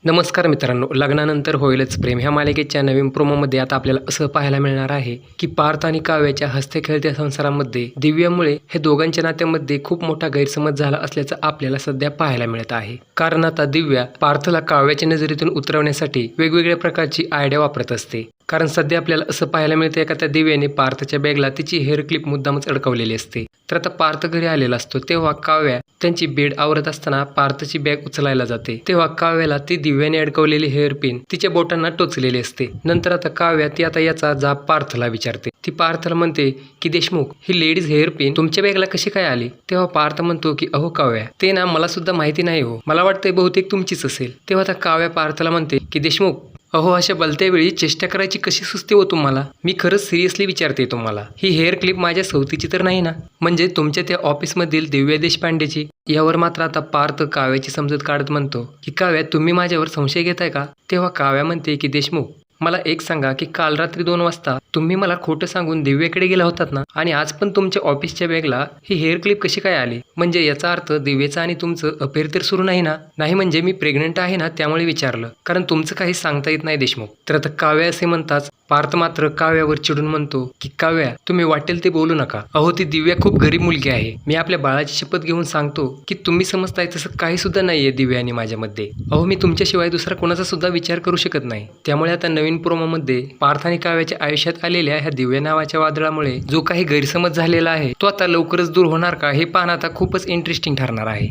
नमस्कार मित्रांनो, लग्नानंतर होईलच प्रेम ह्या मालिकेच्या नवीन प्रोमोमध्ये आता आपल्याला असं पाहायला मिळणार आहे की पार्थ आणि काव्याच्या हसते खेळत्या संसारामध्ये दिव्यामुळे हे दोघांच्या नात्यामध्ये खूप मोठा गैरसमज झाला असल्याचं आपल्याला सध्या पाहायला मिळत आहे. कारण आता दिव्या पार्थला काव्याच्या नजरेतून उतरवण्यासाठी वेगवेगळ्या प्रकारची आयडिया वापरत असते. कारण सध्या आपल्याला असं पाहायला मिळते का त्या दिव्याने पार्थच्या बॅगला तिची हेअर क्लिप मुद्दामच अडकवलेली असते. तर आता पार्थ घरी आलेला असतो तेव्हा काव्या त्यांची बेड आवरत असताना पार्थची बॅग उचलायला जाते. तेव्हा काव्याला ती दिव्याने अडकवलेली हेअर पिन तिच्या बोटांना टोचलेली असते. नंतर आता काव्या ती आता याचा जाब पार्थला विचारते. ती पार्थला म्हणते की देशमुख, ही लेडीज हेअर पिन तुमच्या बॅगला कशी काय आली? तेव्हा पार्थ म्हणतो की अहो काव्या, ते ना मला सुद्धा माहिती नाही हो, मला वाटतंय बहुतेक तुमचीच असेल. तेव्हा आता काव्या पार्थला म्हणते की देशमुख, अहो अशा बोलत्या वेळी चेष्टा करायची कशी सुचते हो तुम्हाला? मी खरंच सिरियसली विचारते तुम्हाला, ही हेअर क्लिप माझ्या सवतीची तर नाही ना? म्हणजे तुमच्या त्या ऑफिसमधील दिव्या देशपांडेची? यावर मात्र आता पार्थ काव्याची समजूत काढत म्हणतो की काव्या, तुम्ही माझ्यावर संशय घेताय का? तेव्हा काव्या म्हणते की देशमुख, मला एक सांगा की काल रात्री 2 वाजता तुम्ही मला खोटं सांगून दिव्याकडे गेला होतात ना, आणि आज पण तुमच्या ऑफिसच्या बॅगला ही हेअर क्लिप कशी काय आली? म्हणजे याचा अर्थ दिव्याचं आणि तुमचं अफेअर तर सुरू नाही ना? नाही म्हणजे मी प्रेग्नंट आहे ना त्यामुळे विचारलं, कारण तुमचं काही सांगता येत नाही देशमुख. तर आता काव्या असे म्हणताच पार्थ मात्र काव्यावर चिडून म्हणतो की काव्या, तुम्ही वाटेल ते बोलू नका. अहो ती दिव्या खूप गरीब मुलगी आहे. मी आपल्या बाळाची शपथ घेऊन सांगतो की तुम्ही समजताय तसं काही सुद्धा नाहीये दिव्या आणि माझ्यामध्ये. अहो मी तुमच्याशिवाय दुसरा कोणाचा सुद्धा विचार करू शकत नाही. त्यामुळे आता नवीन प्रोमोमध्ये पार्थ आणि काव्याच्या आयुष्यात आलेल्या ह्या दिव्या नावाच्या वादळामुळे जो काही गैरसमज झालेला आहे तो आता लवकरच दूर होणार का, हे पाहणं आता खूपच इंटरेस्टिंग ठरणार आहे.